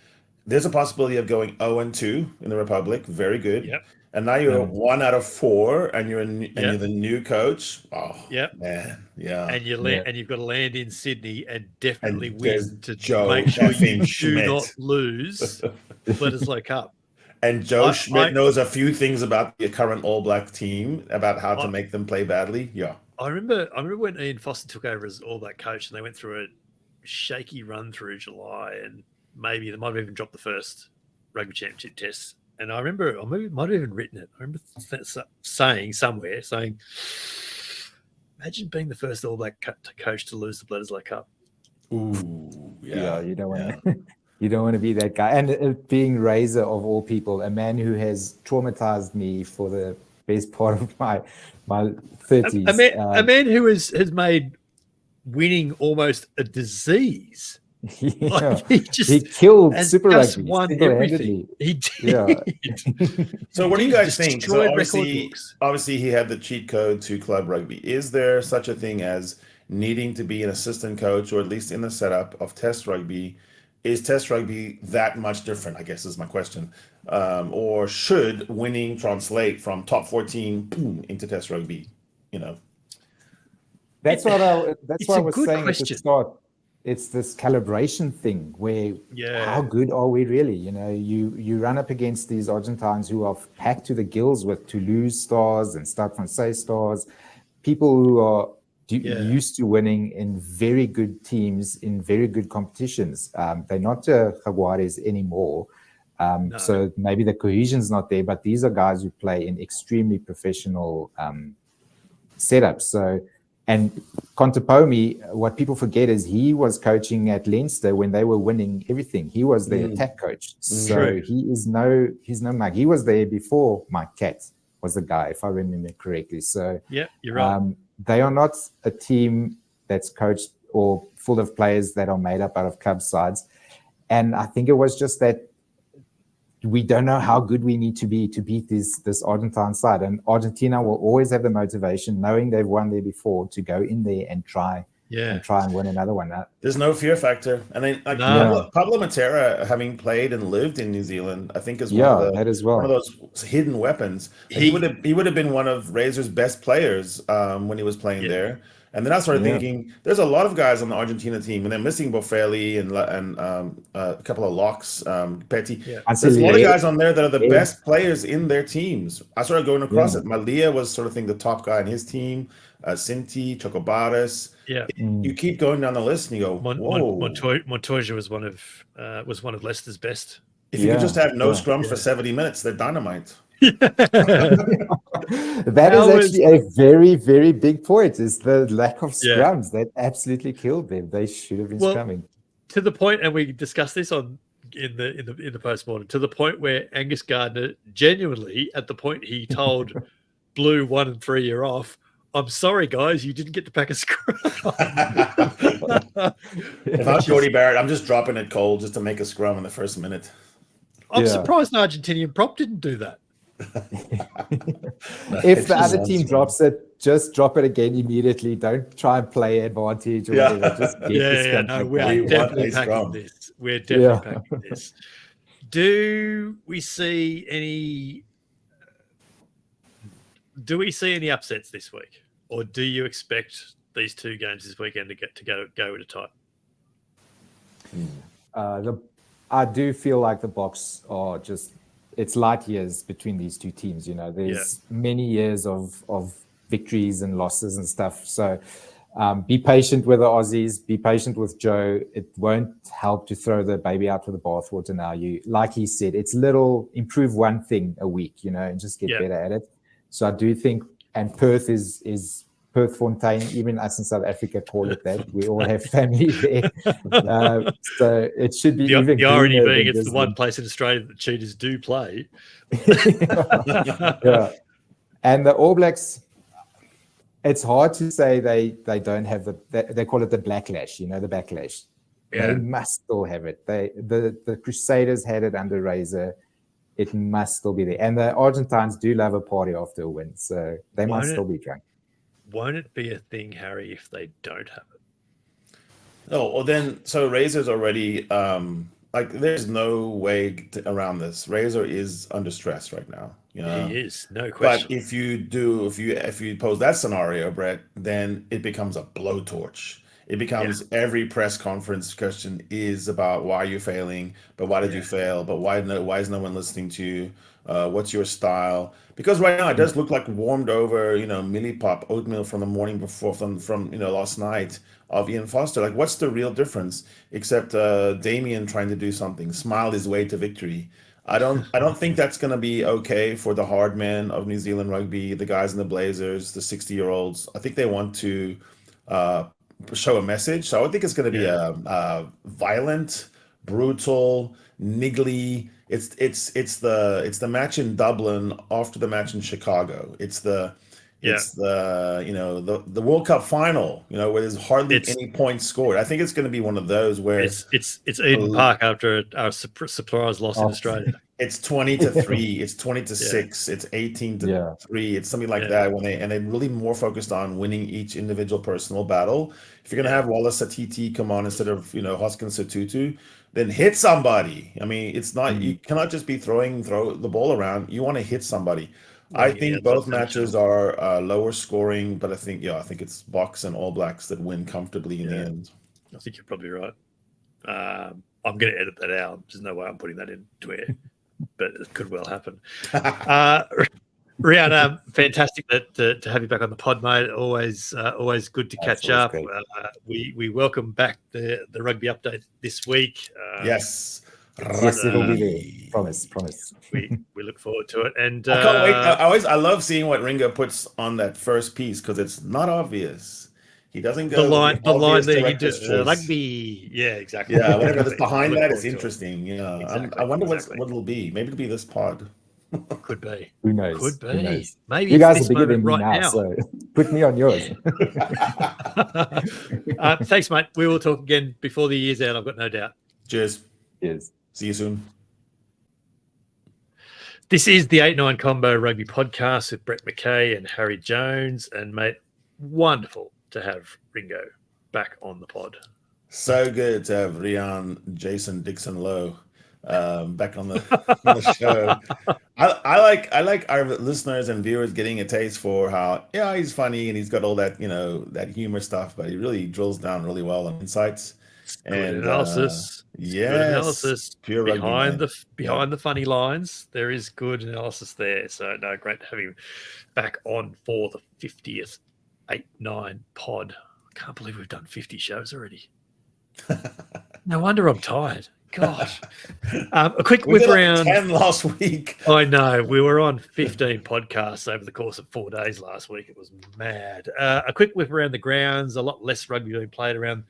C: There's a possibility of going 0-2 in the Republic. Very good.
B: Yep.
C: And now you're 1 out of 4, and you're the new coach. Oh, man, yeah.
B: And you've got to land in Sydney and definitely win to
C: Joe
B: make sure you
C: Schmidt.
B: do not lose the Bledisloe Cup.
C: And Joe Schmidt knows a few things about the current All Black team about how to make them play badly. Yeah.
B: I remember when Ian Foster took over as All Black coach, and they went through a shaky run through July, and maybe they might have even dropped the first Rugby Championship test. And I remember, I might have even written it. I remember saying, imagine being the first All Black coach to lose the Bledisloe Cup.
C: Ooh,
D: yeah. You don't want to. You don't want to be that guy. And being Razor of all people, a man who has traumatized me for the best part of my 30s.
B: A man who has made winning almost a disease.
D: Yeah.
B: Like
D: he killed Super Rugby.
B: Won everything. He did.
D: Yeah.
C: So what do you guys think? So
B: obviously
C: he had the cheat code to club rugby. Is there such a thing as needing to be an assistant coach, or at least in the setup of test rugby? Is test rugby that much different, I guess is my question. Or should winning translate from top 14 into test rugby?
D: That's what I was saying
B: question.
D: At the start. It's this calibration thing where how good are we really? You run up against these Argentines who are packed to the gills with Toulouse stars and Stade Francais stars, people who are used to winning in very good teams in very good competitions. They're not Jaguares anymore. So maybe the cohesion's not there, but these are guys who play in extremely professional setups. So, and Contepomi, what people forget is he was coaching at Leinster when they were winning everything. He was their attack coach. So he's no Mike. He was there before Mike Katz was the guy, if I remember correctly. So
B: you're right.
D: They are not a team that's coached or full of players that are made up out of club sides. And I think it was just that we don't know how good we need to be to beat this Argentine side. And Argentina will always have the motivation, knowing they've won there before, to go in there and try and win another one.
C: There's no fear factor. And then Pablo Matera, having played and lived in New Zealand, I think is one of those hidden weapons. He would have been one of Razor's best players when he was playing there. And then I started thinking, there's a lot of guys on the Argentina team, and they're missing Boffelli and a couple of locks, Petty. There's a lot of guys on there that are the best players in their teams. I started going across it. Malia was sort of the top guy in his team. Sinti, Chocobares. You keep going down the list, and you go, whoa.
B: Montoya was one of Leicester's best.
C: If you could just have no scrums for 70 minutes, they're dynamite.
D: That is actually a very, very big point, is the lack of scrums that absolutely killed them. They should have been scrumming.
B: To the point, and we discussed this in the postmortem, to the point where Angus Gardner genuinely, at the point he told Blue 1 and 3 you're off, I'm sorry, guys, you didn't get to pack a scrum.
C: If I'm Jordy Barrett, I'm just dropping it cold just to make a scrum in the first minute.
B: I'm surprised an Argentinian prop didn't do that.
D: If the other team drops it, just drop it again immediately. Don't try and play advantage or whatever. Just get
B: we're definitely packing this. We're definitely packing this. Do we see any upsets this week, or do you expect these two games this weekend to go at a time?
D: I do feel like the Boks are just, it's light years between these two teams. There's many years of victories and losses and stuff. So be patient with the Aussies, be patient with Joe. It won't help to throw the baby out with the bathwater now. Like he said, it's little, improve one thing a week, and just get better at it. So I do think, and Perth is Perth Fontaine, even us in South Africa call it that. We all have family there. So it should be even
B: the irony being it's
D: the
B: one place in Australia that cheaters do play.
D: Yeah. And the All Blacks, it's hard to say they don't have they call it the backlash, the backlash. Yeah. They must still have it. The Crusaders had it under Razor. It must still be there. And the Argentines do love a party after a win, so they must still be drunk.
B: Won't it be a thing, Harry, if they don't have it?
C: No, well then, so Razor's already, there's no way around this. Razor is under stress right now. He
B: is, no question.
C: But if you pose that scenario, Brett, then it becomes a blowtorch. It becomes every press conference question is about why you're failing, but why did you fail? But why is no one listening to you? What's your style? Because right now it does look like warmed over, milli pop oatmeal from the morning before from last night of Ian Foster. Like, what's the real difference except Damien trying to do something, smile his way to victory? I don't think that's going to be okay for the hard men of New Zealand rugby, the guys in the Blazers, the 60-year-olds. I think they want to show a message. So I think it's going to be a violent, brutal, niggly. It's the match in Dublin after the match in Chicago. It's the World Cup final, where there's hardly any points scored. I think it's going to be one of those where
B: it's Eden Park after our surprise loss in Australia.
C: It's 20-3, it's 20-6, it's 18-3, it's something like that. They're really more focused on winning each individual personal battle. If you're going to have Wallace Satiti come on instead of Hoskins Satutu, then hit somebody. I mean, it's not you cannot just be throw the ball around. You want to hit somebody. I think both matches are lower scoring, but I think it's Boks and All Blacks that win comfortably in the end.
B: I think you're probably right. I'm going to edit that out. There's no way I'm putting that into air, but it could well happen. Riaan, fantastic to have you back on the pod, mate. Always good to catch up. We welcome back the rugby update this week.
C: Yes.
D: Yes, it'll be there. Promise.
B: We look forward to it, and
C: I can't wait. I love seeing what Ringo puts on that first piece because it's not obvious. He doesn't go
B: the line there. He just
C: rugby.
B: Yeah, exactly.
C: Yeah, whatever that's behind that is interesting. Yeah, exactly, I wonder what it'll be. Maybe it'll be this pod.
B: Could be.
D: Who knows?
B: Could be.
D: Who knows?
B: Maybe
D: you guys are bigger than me
B: right
D: now, so put me on yours.
B: Thanks, mate. We will talk again before the year's out. I've got no doubt.
C: Cheers.
D: Cheers.
C: See you soon.
B: This is the 8-9 Combo Rugby Podcast with Brett McKay and Harry Jones. And, mate, wonderful to have Ringo back on the pod.
C: So good to have Riaan Jason Dixon Louw back on the show. I like our listeners and viewers getting a taste for how he's funny and he's got all that that humor stuff, but he really drills down really well on insights. And
B: analysis,
C: good analysis,
B: pure behind the funny lines. There is good analysis there. So no, great to have him back on for the 50th 8-9 pod. I can't believe we've done 50 shows already. No wonder I'm tired. Gosh, a quick whip around.
C: 10 last week.
B: I know we were on 15 podcasts over the course of 4 days last week. It was mad. A quick whip around the grounds. A lot less rugby being played around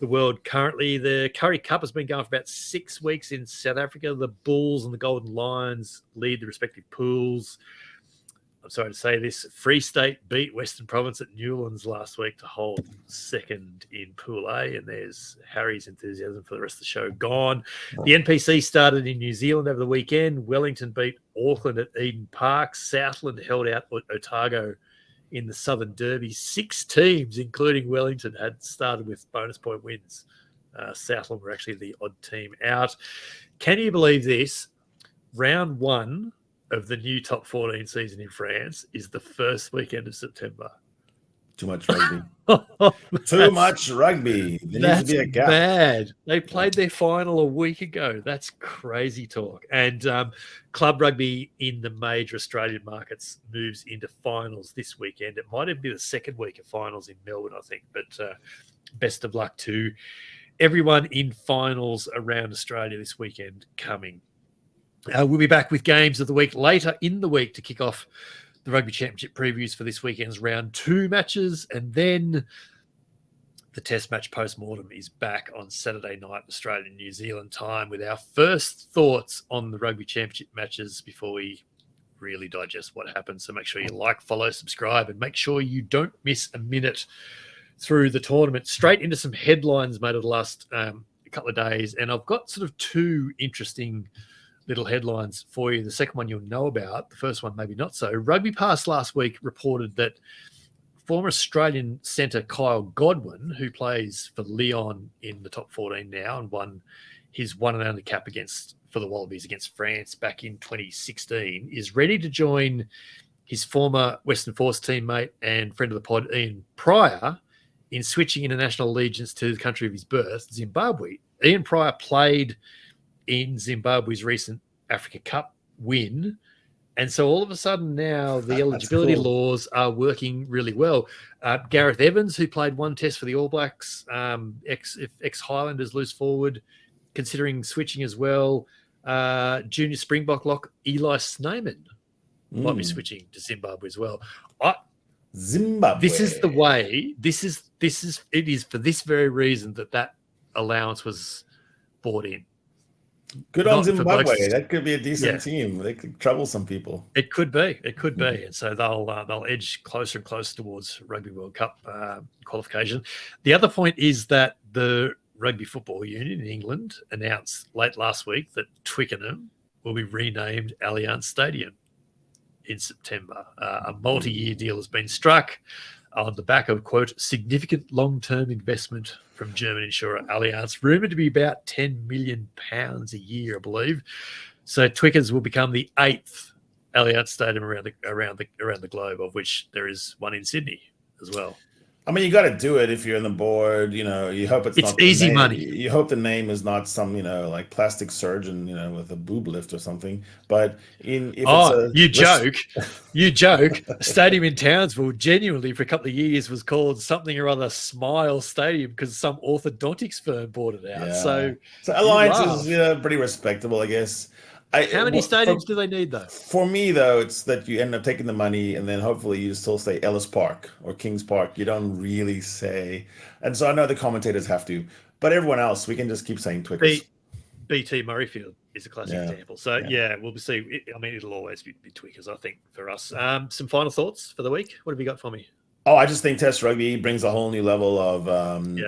B: the world currently. The Curry Cup has been going for about 6 weeks in South Africa. The Bulls and the Golden Lions lead the respective pools. I'm sorry to say this. Free State beat Western Province at Newlands last week to hold second in Pool A, and there's Harry's enthusiasm for the rest of the show gone. The NPC started in New Zealand over the weekend. Wellington beat Auckland at Eden Park. Southland held out Otago in the Southern Derby. 6 teams, including Wellington, had started with bonus point wins. Southland were actually the odd team out. Can you believe this? Round 1 of the new top 14 season in France is the first weekend of September.
C: Too much rugby. Too much rugby. There needs to be a gap.
B: Bad. They played their final a week ago. That's crazy talk. And club rugby in the major Australian markets moves into finals this weekend. It might even be the second week of finals in Melbourne, I think. But best of luck to everyone in finals around Australia this weekend coming. We'll be back with games of the week later in the week to kick off the Rugby Championship previews for this weekend's round 2 matches. And then the test match post-mortem is back on Saturday night, Australian New Zealand time, with our first thoughts on the Rugby Championship matches before we really digest what happened. So make sure you like, follow, subscribe, and make sure you don't miss a minute through the tournament. Straight into some headlines made of the last couple of days. And I've got sort of 2 interesting little headlines for you. The second one you'll know about. The first one maybe not so. RugbyPass last week reported that former Australian centre Kyle Godwin, who plays for Lyon in the top 14 now and won his one and only cap for the Wallabies against France back in 2016, is ready to join his former Western Force teammate and friend of the pod, Ian Pryor, in switching international allegiance to the country of his birth, Zimbabwe. Ian Pryor played in Zimbabwe's recent Africa Cup win. And so all of a sudden now the eligibility laws are working really well. Gareth Evans, who played 1 test for the All Blacks, ex-Highlanders loose forward, considering switching as well. Junior Springbok lock Eli Sneyman might be switching to Zimbabwe as well.
C: Zimbabwe.
B: This is the way. It is for this very reason that allowance was brought in.
C: Good on Zimbabwe. That could be a decent team. They could trouble some people.
B: It could be. And so they'll edge closer and closer towards Rugby World Cup qualification. The other point is that the Rugby Football Union in England announced late last week that Twickenham will be renamed Allianz Stadium in September. A multi-year deal has been struck on the back of, quote, significant long-term investment from German insurer Allianz, rumoured to be about £10 million a year, I believe. So Twickers will become the 8th Allianz Stadium around the globe, of which there is one in Sydney as well.
C: I mean, you got to do it if you're on the board. You know, you hope it's not
B: easy money.
C: You hope the name is not some, like plastic surgeon, with a boob lift or something. But you joke. A stadium in Townsville genuinely for a couple of years was called something or other Smile Stadium because some orthodontics firm bought it out. Yeah.
B: So
C: Alliance is pretty respectable, I guess.
B: How many stadiums do they need, though?
C: For me, though, it's that you end up taking the money and then hopefully you still say Ellis Park or Kings Park. You don't really say. And so I know the commentators have to. But everyone else, we can just keep saying Twickers.
B: BT Murrayfield is a classic example. So, we'll see. I mean, it'll always be Twickers, I think, for us. Some final thoughts for the week? What have you got for me?
C: Oh, I just think Test rugby brings a whole new level of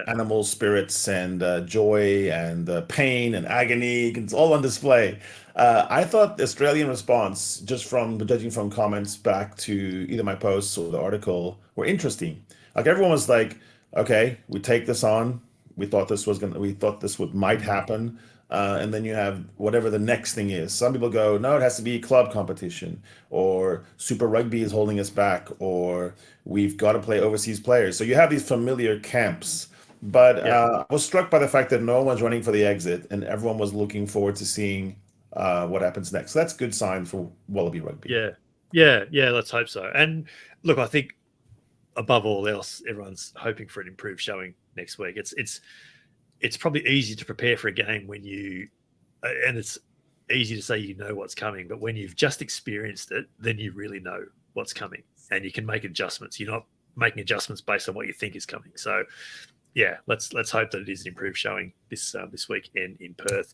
C: animal spirits and joy and pain and agony. It's all on display. I thought the Australian response, just from judging from comments back to either my posts or the article, were interesting. Like everyone was like, "Okay, we take this on. We thought this might happen." And then you have whatever the next thing is. Some people go, no, it has to be club competition, or Super Rugby is holding us back, or we've got to play overseas players. So you have these familiar camps. But I was struck by the fact that no one's running for the exit, and everyone was looking forward to seeing what happens next. So that's a good sign for Wallaby Rugby.
B: Yeah, let's hope so. And look, I think above all else, everyone's hoping for an improved showing next week. It's probably easy to prepare for a game when and it's easy to say what's coming, but when you've just experienced it, then you really know what's coming and you can make adjustments. You're not making adjustments based on what you think is coming. So, let's hope that it is an improved showing this weekend in Perth.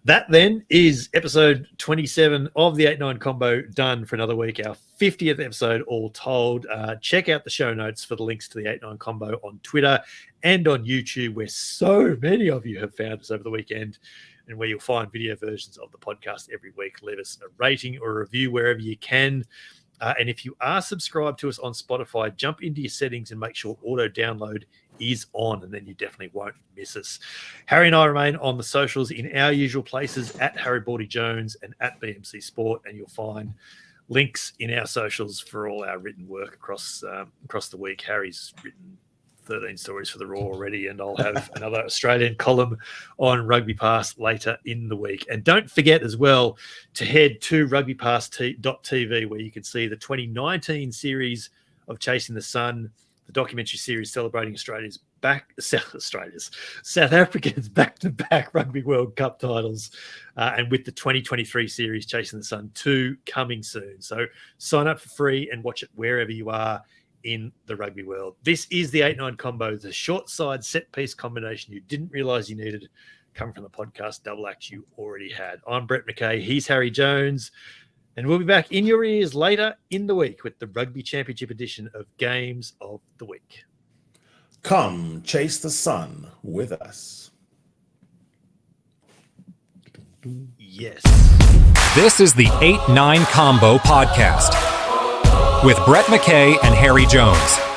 B: That then is episode 27 of the 8-9 combo done for another week, our 50th episode all told. Check out the show notes for the links to the 8-9 combo on Twitter and on YouTube, where so many of you have found us over the weekend, and where you'll find video versions of the podcast every week. Leave us a rating or a review wherever you can. And if you are subscribed to us on Spotify, jump into your settings and make sure auto download is on, and then you definitely won't miss us. Harry and I remain on the socials in our usual places at haribaldijones and at bmcsport, and you'll find links in our socials for all our written work across the week. Harry's written 13 stories for The Roar already, and I'll have another Australian column on RugbyPass later in the week. And don't forget as well to head to RugbyPass.tv, where you can see the 2019 series of Chasing the Sun, the documentary series celebrating South Africa's back-to-back Rugby World Cup titles, and with the 2023 series Chasing the Sun 2 coming soon. So sign up for free and watch it wherever you are in the rugby world. This is the 8-9 combo, the short side set piece combination you didn't realize you needed, coming from the podcast double act you already had. I'm Brett McKay. He's Harry Jones. And we'll be back in your ears later in the week with the Rugby Championship edition of Games of the Week.
C: Come chase the sun with us.
B: Yes.
A: This is the 8-9 Combo Podcast with Brett McKay and Harry Jones.